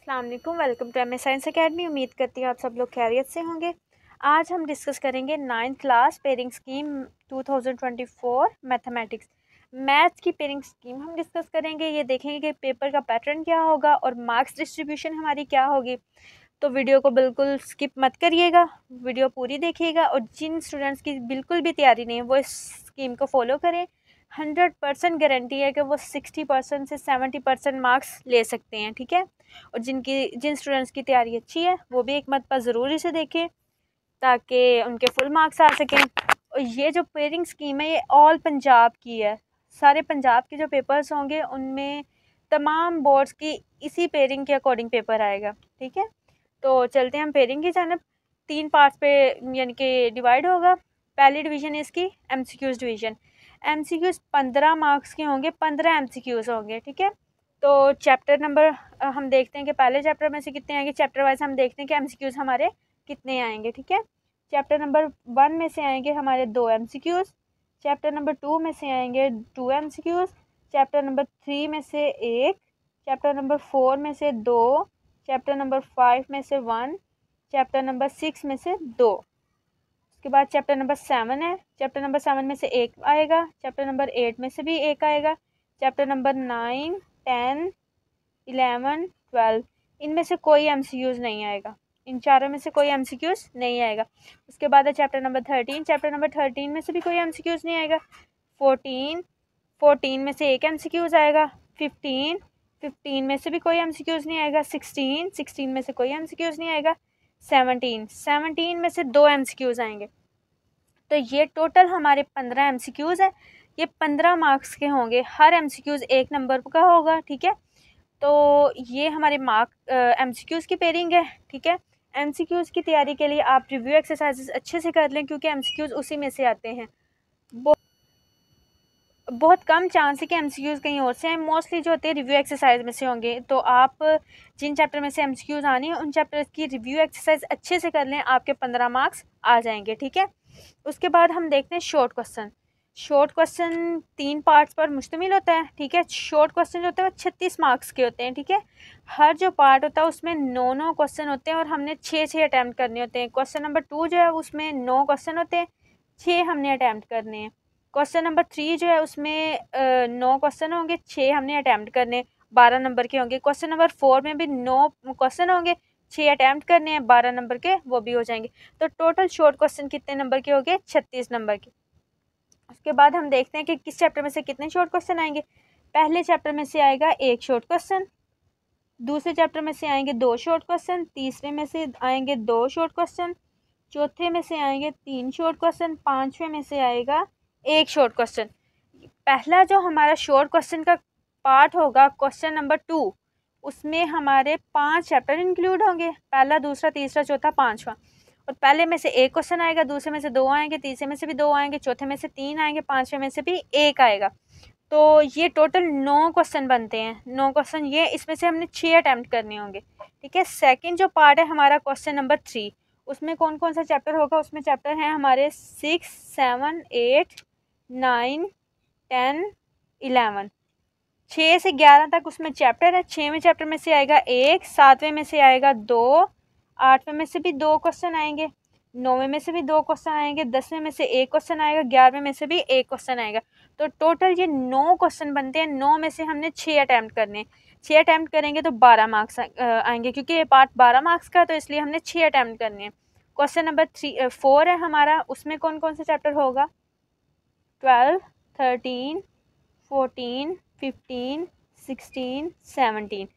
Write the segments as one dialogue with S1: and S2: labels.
S1: अस्सलाम वालेकुम, welcome to MA science academy. उम्मीद करती हूँ आप सब लोग खैरियत से होंगे। आज हम डिस्कस करेंगे 9th class pairing scheme 2024 mathematics. Maths की पेयरिंग स्कीम हम डिस्कस करेंगे। ये देखेंगे कि पेपर का पैटर्न क्या होगा और मार्क्स डिस्ट्रीब्यूशन हमारी क्या होगी। तो वीडियो को बिल्कुल स्किप मत करिएगा, वीडियो पूरी देखिएगा। और जिन स्टूडेंट्स की बिल्कुल भी तैयारी नहीं है वो इस स्कीम को फॉलो करें। 100% गारंटी है कि वो 60% से 70% मार्क्स ले सकते हैं, ठीक है। और जिन स्टूडेंट्स की तैयारी अच्छी है वो भी एक मरतबा ज़रूर इसे देखें ताकि उनके फुल मार्क्स आ सकें। और ये जो पेयरिंग स्कीम है ये ऑल पंजाब की है। सारे पंजाब के जो पेपर्स होंगे उनमें तमाम बोर्ड्स की इसी पेयरिंग के अकॉर्डिंग पेपर आएगा, ठीक है। तो चलते हैं हम पेयरिंग की जानब। 3 पार्ट्स पे यानी कि डिवाइड होगा। पहली डिवीज़न है इसकी MCQs डिवीज़न। MCQs 15 मार्क्स के होंगे, 15 MCQs होंगे, ठीक है। तो चैप्टर नंबर हम देखते हैं कि पहले चैप्टर में से कितने आएंगे। चैप्टर वाइज हम देखते हैं कि MCQs हमारे कितने आएंगे, ठीक है। चैप्टर नंबर 1 में से आएंगे हमारे 2 MCQs। चैप्टर नंबर 2 में से आएंगे 2 MCQs। चैप्टर नंबर 3 में से 1। चैप्टर नंबर 4 में से 2। चैप्टर नंबर 5 में से 1। चैप्टर नंबर 6 में से 2। उसके बाद चैप्टर नंबर 7 है। चैप्टर नंबर 7 में से 1 आएगा। चैप्टर नंबर 8 में से भी 1 आएगा। चैप्टर नंबर 9, 10, 11, 12 इनमें से कोई MCQs नहीं आएगा। इन चारों में से कोई MCQs नहीं आएगा। उसके बाद है चैप्टर नंबर 13। चैप्टर नंबर 13 में से भी कोई MCQs नहीं आएगा। 14 में से 1 MCQs आएगा। 15 में से भी कोई MCQs नहीं आएगा। 16 में से कोई MCQs नहीं आएगा। 17 में से 2 MCQs आएंगे। तो ये टोटल हमारे 15 MCQs है। ये 15 मार्क्स के होंगे। हर MCQs 1 नंबर का होगा, ठीक है। तो ये हमारे MCQs की पेयरिंग है, ठीक है। MCQs की तैयारी के लिए आप रिव्यू एक्सरसाइजेस अच्छे से कर लें क्योंकि MCQs उसी में से आते हैं। बहुत कम चांस है कि MCQs कहीं और से हैं। मोस्टली जो होते हैं रिव्यू एक्सरसाइज में से होंगे। तो आप जिन चैप्टर में से MCQs आनी है उन चैप्टर की रिव्यू एक्सरसाइज अच्छे से कर लें, आपके 15 मार्क्स आ जाएंगे, ठीक है। उसके बाद हम देखते हैं short question. Short question 3 parts पर मुश्तमिल होता है, ठीक है। शॉर्ट क्वेश्चन जो होते हैं वो 36 मार्क्स के होते हैं, ठीक है। हर जो पार्ट होता है उसमें 9 क्वेश्चन होते हैं और हमने 6 अटैम्प्ट करने होते हैं। क्वेश्चन नंबर 2 जो है उसमें 9 क्वेश्चन होते हैं, 6 हमने अटैम्प्ट करने हैं। क्वेश्चन नंबर 3 जो है उसमें 9 क्वेश्चन होंगे, 6 हमने अटैम्प्ट करने, 12 नंबर के होंगे। क्वेश्चन नंबर 4 में भी 9 क्वेश्चन होंगे, 6 अटैम्प्ट करने हैं, 12 नंबर के वो भी हो जाएंगे। तो टोटल शॉर्ट क्वेश्चन कितने नंबर के हो गए? 36 नंबर के। उसके बाद हम देखते हैं कि किस चैप्टर में से कितने शॉर्ट क्वेश्चन आएंगे। पहले चैप्टर में से आएगा 1 शॉर्ट क्वेश्चन। दूसरे चैप्टर में से आएंगे 2 शॉर्ट क्वेश्चन। तीसरे में से आएंगे 2 शॉर्ट क्वेश्चन। चौथे में से आएंगे 3 शॉर्ट क्वेश्चन। 5वें में से आएगा 1 शॉर्ट क्वेश्चन। पहला जो हमारा शॉर्ट क्वेश्चन का पार्ट होगा क्वेश्चन नंबर 2, उसमें हमारे 5 चैप्टर इंक्लूड होंगे। पहला, दूसरा, तीसरा, चौथा, 5वां। और पहले में से 1 क्वेश्चन आएगा, दूसरे में से 2 आएंगे, तीसरे में से भी 2 आएंगे, चौथे में से 3 आएंगे, 5वें में से भी 1 आएगा। तो ये टोटल 9 क्वेश्चन बनते हैं। 9 क्वेश्चन ये, इसमें से हमने 6 अटैम्प्ट करने होंगे, ठीक है। सेकंड जो पार्ट है हमारा क्वेश्चन नंबर 3, उसमें कौन कौन सा चैप्टर होगा? उसमें चैप्टर हैं हमारे 6, 7, 8, 9, 10, 11। 6 से 11 तक उसमें चैप्टर है। 6वें चैप्टर में से आएगा 1, 7वें में से आएगा 2, 8वें में से भी 2 क्वेश्चन आएंगे, 9वें में से भी 2 क्वेश्चन आएंगे, 10वें में से 1 क्वेश्चन आएगा, 11वें में से भी 1 क्वेश्चन आएगा। तो टोटल ये 9 क्वेश्चन बनते हैं। 9 में से हमने 6 अटैम्प्ट करने। 6 अटैम्प्ट करेंगे तो 12 मार्क्स आएंगे क्योंकि ये पार्ट 12 मार्क्स का, तो इसलिए हमने 6 अटैम्प्ट करने हैं। क्वेश्चन नंबर 4 है हमारा, उसमें कौन कौन से चैप्टर होगा? 12, 13, 14, 15, 16, 17।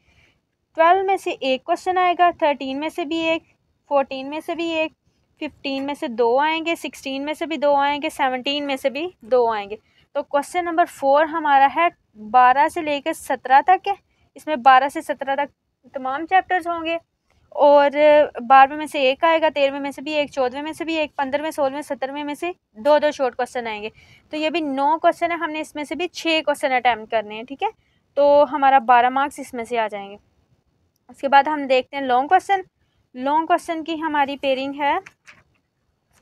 S1: 12 में से 1 क्वेश्चन आएगा, 13 में से भी 1, 14 में से भी 1, 15 में से 2 आएंगे, 16 में से भी 2 आएंगे, 17 में से भी 2 आएंगे। तो क्वेश्चन नंबर 4 हमारा है 12 से लेकर 17 तक है। इसमें 12 से 17 तक तमाम चैप्टर्स होंगे और 12वें में से 1 आएगा, 13वें में से भी 1, 14वें में से भी 1, 15वें, 16वें, 17वें में से 2 शॉर्ट क्वेश्चन आएंगे। तो ये भी 9 क्वेश्चन है, हमने इसमें से भी 6 क्वेश्चन अटैम्प्ट करने हैं, ठीक है। तो हमारा 12 मार्क्स इसमें से आ जाएंगे। उसके बाद हम देखते हैं लॉन्ग क्वेश्चन। लॉन्ग क्वेश्चन की हमारी पेयरिंग है,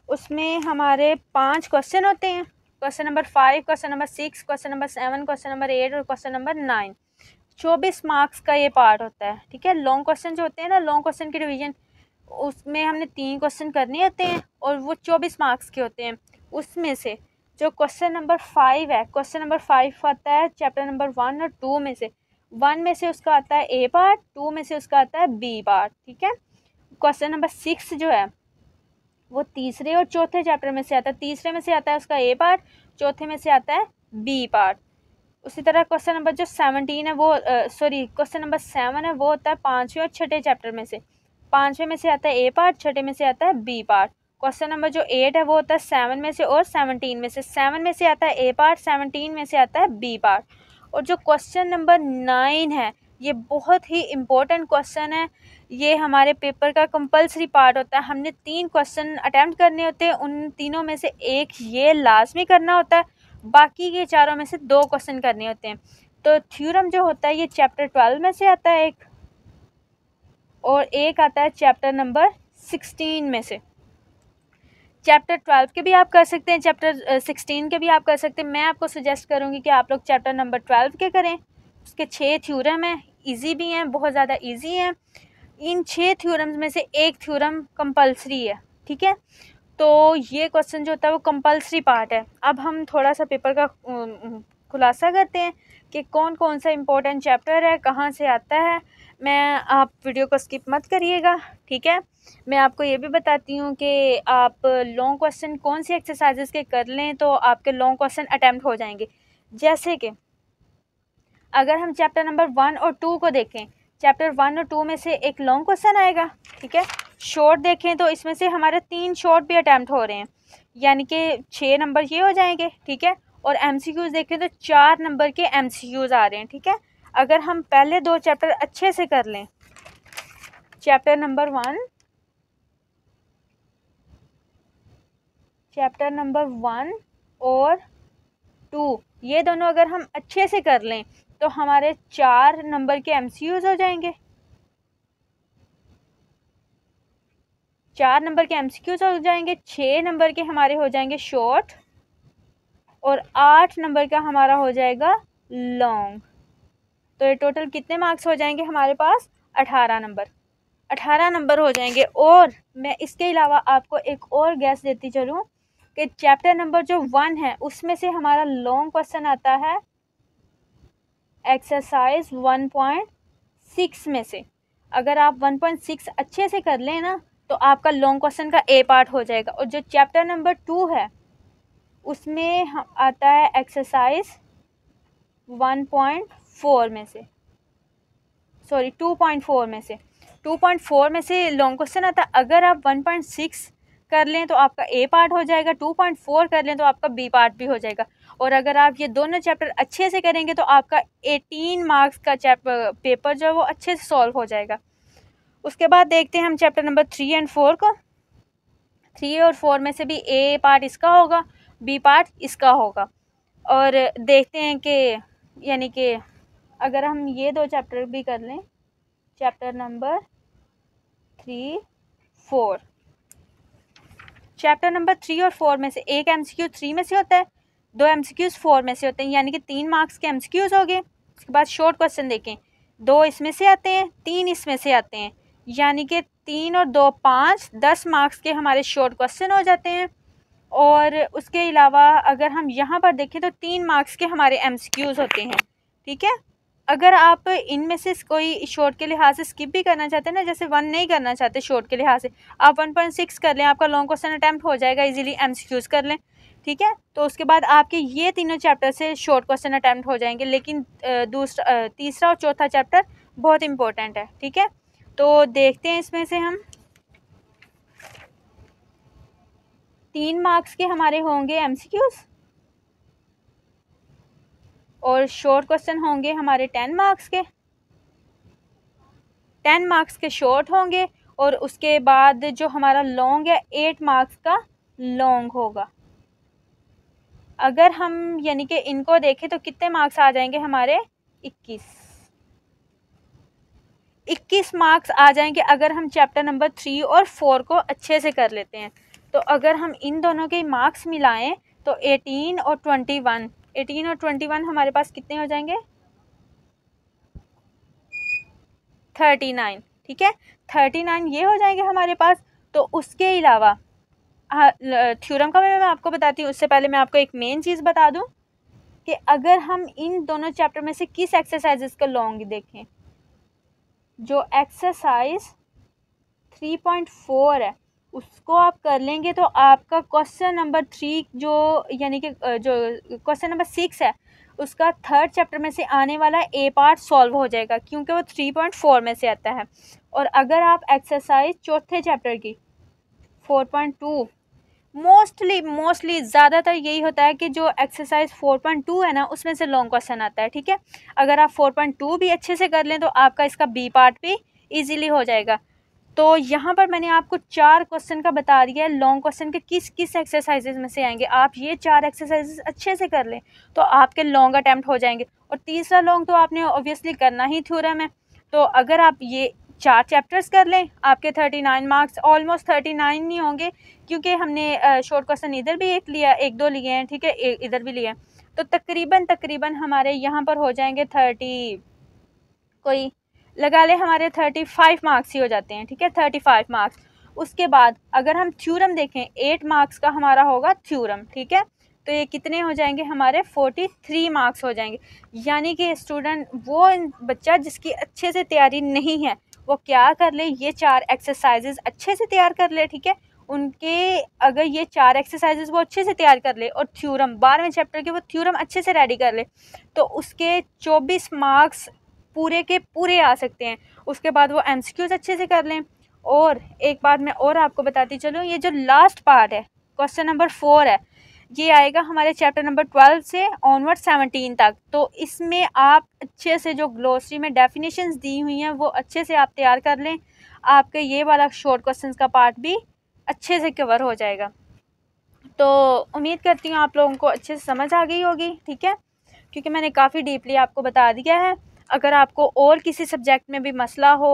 S1: उसमें हमारे 5 क्वेश्चन होते हैं। Question number 5, question number 6, question number 7, question number 8 और क्वेश्चन नंबर 9। 24 मार्क्स का ये पार्ट होता है, ठीक है। लॉन्ग क्वेश्चन जो होते हैं ना, लॉन्ग क्वेश्चन की रिवीजन, उसमें हमने 3 क्वेश्चन करने होते हैं और वो 24 मार्क्स के होते हैं। उसमें से जो क्वेश्चन नंबर 5 है, क्वेश्चन नंबर 5 आता है चैप्टर नंबर 1 और 2 में से। 1 में से उसका आता है ए पार्ट, 2 में से उसका आता है बी पार्ट, ठीक है। क्वेश्चन नंबर 6 जो है वो तीसरे और चौथे चैप्टर में से आता है। तीसरे में से आता है उसका ए पार्ट, चौथे में से आता है बी पार्ट। उसी तरह क्वेश्चन नंबर जो 17 है वो क्वेश्चन नंबर 7 है वो होता है 5वें और छठे चैप्टर में से। 5वें में से आता है ए पार्ट, छठे में से आता है बी पार्ट। क्वेश्चन नंबर जो 8 है वो होता है 7 में से और 17 में से। 7 में से आता है ए पार्ट, 17 में से आता है बी पार्ट। और जो क्वेश्चन नंबर 9 है ये बहुत ही इम्पोर्टेंट क्वेश्चन है। ये हमारे पेपर का कंपलसरी पार्ट होता है। हमने 3 क्वेश्चन अटैम्प्ट करने होते हैं, उन तीनों में से एक ये लाजमी करना होता है, बाकी के चारों में से 2 क्वेश्चन करने होते हैं। तो थ्योरम जो होता है ये चैप्टर 12 में से आता है एक, और एक आता है चैप्टर नंबर 16 में से। चैप्टर 12 के भी आप कर सकते हैं, चैप्टर 16 के भी आप कर सकते हैं। मैं आपको सजेस्ट करूँगी कि आप लोग चैप्टर नंबर 12 के करें। उसके 6 थ्योरम हैं, इजी भी हैं, बहुत ज़्यादा इजी हैं। इन 6 थ्योरम्स में से एक थ्योरम कंपलसरी है, ठीक है। तो ये क्वेश्चन जो होता है वो कंपलसरी पार्ट है। अब हम थोड़ा सा पेपर का खुलासा करते हैं कि कौन कौन सा इम्पोर्टेंट चैप्टर है, कहाँ से आता है। आप वीडियो को स्किप मत करिएगा, ठीक है। मैं आपको ये भी बताती हूँ कि आप लॉन्ग क्वेश्चन कौन सी एक्सरसाइजेस के कर लें तो आपके लॉन्ग क्वेश्चन अटैम्प्ट हो जाएंगे। जैसे कि अगर हम चैप्टर नंबर 1 और 2 को देखें, चैप्टर 1 और 2 में से एक लॉन्ग क्वेश्चन आएगा, ठीक है। शॉर्ट देखें तो इसमें से हमारे 3 शॉर्ट भी अटैम्प्ट हो रहे हैं, यानी कि 6 नंबर ये हो जाएंगे, ठीक है। और MCQs देखें तो 4 नंबर के MCQs आ रहे हैं, ठीक है। अगर हम पहले 2 चैप्टर अच्छे से कर लें, चैप्टर नंबर 1 और 2 ये दोनों अगर हम अच्छे से कर लें तो हमारे 4 नंबर के MCQs हो जाएंगे, 4 नंबर के MCQs हो जाएंगे, 6 नंबर के हमारे हो जाएंगे शॉर्ट, और 8 नंबर का हमारा हो जाएगा लॉन्ग। तो ये टोटल कितने मार्क्स हो जाएंगे हमारे पास? 18 नंबर हो जाएंगे। और मैं इसके अलावा आपको एक और गैस देती चलूँ कि चैप्टर नंबर जो 1 है उसमें से हमारा लॉन्ग क्वेश्चन आता है एक्सरसाइज 1.6 में से। अगर आप 1.6 अच्छे से कर लें ना तो आपका लॉन्ग क्वेश्चन का ए पार्ट हो जाएगा। और जो चैप्टर नंबर 2 है उसमें आता है एक्सरसाइज 1.4 में से, 2.4 में से। 2.4 में से लॉन्ग क्वेश्चन आता है। अगर आप 1.6 कर लें तो आपका ए पार्ट हो जाएगा, 2.4 कर लें तो आपका बी पार्ट भी हो जाएगा। और अगर आप ये दोनों चैप्टर अच्छे से करेंगे तो आपका 18 मार्क्स का पेपर जो है वो अच्छे से सॉल्व हो जाएगा। उसके बाद देखते हैं हम चैप्टर नंबर 3 और 4 को। 3 और 4 में से भी ए पार्ट इसका होगा, बी पार्ट इसका होगा। और देखते हैं कि यानी कि अगर हम ये 2 चैप्टर भी कर लें, चैप्टर नंबर 3, 4, चैप्टर नंबर 3 और 4 में से एक MCQ 3 में से होता है, 2 MCQs 4 में से होते हैं, यानी कि 3 मार्क्स के MCQs हो गए। उसके बाद शॉर्ट क्वेश्चन देखें, 2 इसमें से आते हैं, 3 इसमें से आते हैं, यानी कि 3 और 2 5, 10 मार्क्स के हमारे शॉर्ट क्वेश्चन हो जाते हैं। और उसके अलावा अगर हम यहाँ पर देखें तो 3 मार्क्स के हमारे MCQs होते हैं, ठीक है। अगर आप इनमें से कोई शॉर्ट के लिहाज से स्किप भी करना चाहते हैं ना, जैसे 1 नहीं करना चाहते शॉर्ट के लिहाज से, आप 1.6 कर लें, आपका लॉन्ग क्वेश्चन अटैम्प्ट हो जाएगा, इजीली MCQs कर लें, ठीक है। तो उसके बाद आपके ये तीनों चैप्टर से शॉर्ट क्वेश्चन अटैम्प्ट हो जाएंगे। लेकिन तीसरा और चौथा चैप्टर बहुत इंपॉर्टेंट है, ठीक है। तो देखते हैं इसमें से हम 3 मार्क्स के हमारे होंगे MCQs और शॉर्ट क्वेश्चन होंगे हमारे 10 मार्क्स के, 10 मार्क्स के शॉर्ट होंगे। और उसके बाद जो हमारा लॉन्ग है 8 मार्क्स का लॉन्ग होगा। अगर हम यानी कि इनको देखें तो कितने मार्क्स आ जाएंगे हमारे? 21 मार्क्स आ जाएंगे अगर हम चैप्टर नंबर 3 और 4 को अच्छे से कर लेते हैं। तो अगर हम इन दोनों के मार्क्स मिलाएं तो 18 और 21 हमारे पास कितने हो जाएंगे? 39, ठीक है, 39 ये हो जाएंगे हमारे पास। तो उसके अलावा थ्योरम का मैं आपको बताती हूँ, उससे पहले मैं आपको एक मेन चीज़ बता दूँ कि अगर हम इन दोनों चैप्टर में से किस एक्सरसाइजेस को लॉन्ग देखें, जो एक्सरसाइज 3.4 है उसको आप कर लेंगे तो आपका क्वेश्चन नंबर 3 जो यानी कि जो क्वेश्चन नंबर 6 है उसका थर्ड चैप्टर में से आने वाला ए पार्ट सॉल्व हो जाएगा, क्योंकि वो 3.4 में से आता है। और अगर आप एक्सरसाइज चौथे चैप्टर की 4.2, मोस्टली ज़्यादातर यही होता है कि जो एक्सरसाइज 4.2 है ना उसमें से लॉन्ग क्वेश्चन आता है, ठीक है। अगर आप 4.2 भी अच्छे से कर लें तो आपका इसका बी पार्ट भी इजीली हो जाएगा। तो यहाँ पर मैंने आपको 4 क्वेश्चन का बता दिया है लॉन्ग क्वेश्चन के किस किस एक्सरसाइजेज में से आएंगे। आप ये 4 एक्सरसाइजेज अच्छे से कर लें तो आपके लॉन्ग अटैम्प्ट हो जाएंगे। और तीसरा लॉन्ग तो आपने ऑब्वियसली करना ही थ्योरम है। तो अगर आप ये 4 चैप्टर्स कर लें आपके 39 मार्क्स, ऑलमोस्ट 39 नहीं होंगे क्योंकि हमने शॉर्ट क्वेश्चन इधर भी एक दो लिए हैं, ठीक है, इधर भी लिए हैं। तो तकरीबन हमारे यहाँ पर हो जाएंगे 30, कोई लगा ले हमारे 35 मार्क्स ही हो जाते हैं, ठीक है, 35 मार्क्स। उसके बाद अगर हम थ्योरम देखें 8 मार्क्स का हमारा होगा थ्योरम, ठीक है। तो ये कितने हो जाएंगे हमारे 43 मार्क्स हो जाएंगे। यानी कि स्टूडेंट वो बच्चा जिसकी अच्छे से तैयारी नहीं है वो क्या कर ले, ये 4 एक्सरसाइजेज अच्छे से तैयार कर ले, ठीक है। उनके अगर ये 4 एक्सरसाइजेज वो अच्छे से तैयार कर ले और थ्योरम 12वें चैप्टर के वो थ्योरम अच्छे से रेडी कर ले तो उसके 24 मार्क्स पूरे के पूरे आ सकते हैं। उसके बाद वो एमसीक्यूज अच्छे से कर लें। और एक बात मैं और आपको बताती चलूँ, ये जो लास्ट पार्ट है क्वेश्चन नंबर 4 है ये आएगा हमारे चैप्टर नंबर 12 से ऑनवर्ड 17 तक। तो इसमें आप अच्छे से जो ग्लोसरी में डेफिनेशंस दी हुई हैं वो अच्छे से आप तैयार कर लें, आपके ये वाला शॉर्ट क्वेश्चंस का पार्ट भी अच्छे से कवर हो जाएगा। तो उम्मीद करती हूँ आप लोगों को अच्छे से समझ आ गई होगी, ठीक है, क्योंकि मैंने काफ़ी डीपली आपको बता दिया है। अगर आपको और किसी सब्जेक्ट में भी मसला हो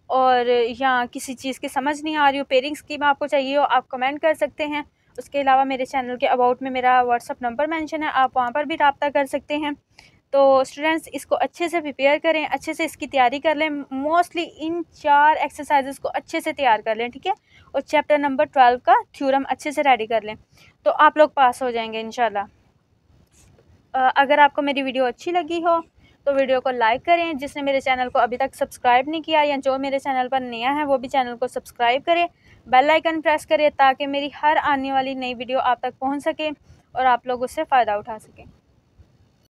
S1: और या किसी चीज़ की समझ नहीं आ रही हो, पेयरिंग स्कीम आपको चाहिए हो, आप कमेंट कर सकते हैं। उसके अलावा मेरे चैनल के अबाउट में मेरा व्हाट्सअप नंबर मेंशन है, आप वहाँ पर भी रब्ता कर सकते हैं। तो स्टूडेंट्स इसको अच्छे से प्रिपेयर करें, अच्छे से इसकी तैयारी कर लें। मोस्टली इन 4 एक्सरसाइजेस को अच्छे से तैयार कर लें, ठीक है। और चैप्टर नंबर 12 का थ्योरम अच्छे से रेडी कर लें तो आप लोग पास हो जाएंगे इंशाल्लाह। अगर आपको मेरी वीडियो अच्छी लगी हो तो वीडियो को लाइक करें। जिसने मेरे चैनल को अभी तक सब्सक्राइब नहीं किया या जो मेरे चैनल पर नया है वो भी चैनल को सब्सक्राइब करें, बेल आइकन प्रेस करें ताकि मेरी हर आने वाली नई वीडियो आप तक पहुंच सके और आप लोग उससे फ़ायदा उठा सकें।